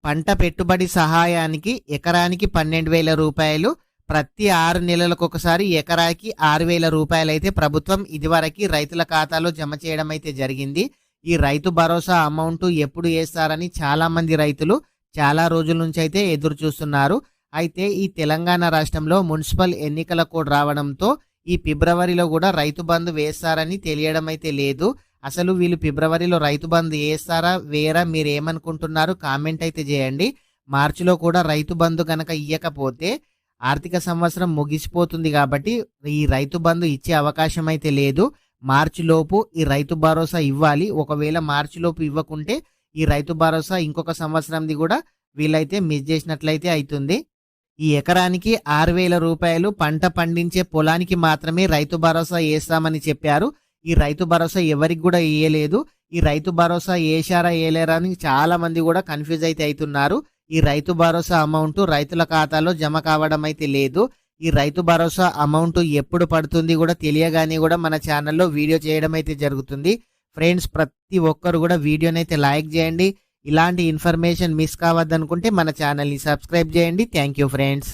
పంట పెట్టుబడి సహాయానికి ఎకరానికి 12,000 రూపాయలు, ప్రతి 6 నెలలకు ఒకసారి ఎకరాకి 6,000 రూపాయలు అయితే ప్రభుత్వం ఇదివరకు రైతుల ఖాతాలో జమ చేయడం అయితే జరిగింది. ఈ రైతు భరోసా అమౌంట్ ఎప్పుడు వేస్తారని చాలా మంది రైతులు చాలా రోజుల నుంచి అయితే ఎదురు చూస్తున్నారు. అయితే ఈ తెలంగాణ రాష్ట్రంలో మున్సిపల్ ఎన్నికల కోడ్ రావడంతో ఈ ఫిబ్రవరిలో కూడా రైతు బంధు వేస్తారని తెలియడం అయితే లేదు. అసలు వీళ్ళు ఫిబ్రవరిలో రైతు బంధు వేస్తారా వేరా మీరు ఏమనుకుంటున్నారు కామెంట్ అయితే చేయండి. మార్చిలో కూడా రైతు బంధు కనుక ఇవ్వకపోతే ఆర్థిక సంవత్సరం ముగిసిపోతుంది కాబట్టి ఈ రైతు బంధు ఇచ్చే అవకాశం అయితే లేదు. మార్చిలోపు ఈ రైతు భరోసా ఇవ్వాలి. ఒకవేళ మార్చిలోపు ఇవ్వకుంటే ఈ రైతు భరోసా ఇంకొక సంవత్సరంది కూడా వీళ్ళైతే మిస్ చేసినట్లయితే అవుతుంది. ఈ ఎకరానికి 6,000 రూపాయలు పంట పండించే పొలానికి మాత్రమే రైతు భరోసా వేస్తామని చెప్పారు. ఈ రైతు భరోసా ఎవరికి కూడా ఇయ్యలేదు. ఈ రైతు భరోసా వేశారా వేయలేరా అని చాలా మంది కూడా కన్ఫ్యూజ్ అయితే అవుతున్నారు. ఈ రైతు భరోసా అమౌంట్ రైతుల ఖాతాలో జమ కావడం అయితే లేదు. ఈ రైతు భరోసా అమౌంట్ ఎప్పుడు పడుతుంది కూడా తెలియగానే కూడా మన ఛానల్లో వీడియో చేయడం అయితే జరుగుతుంది. ఫ్రెండ్స్, ప్రతి ఒక్కరు కూడా వీడియోని అయితే లైక్ చేయండి. ఇలాంటి ఇన్ఫర్మేషన్ మిస్ కావద్దనుకుంటే మన ఛానల్ని సబ్స్క్రైబ్ చేయండి. Thank you friends.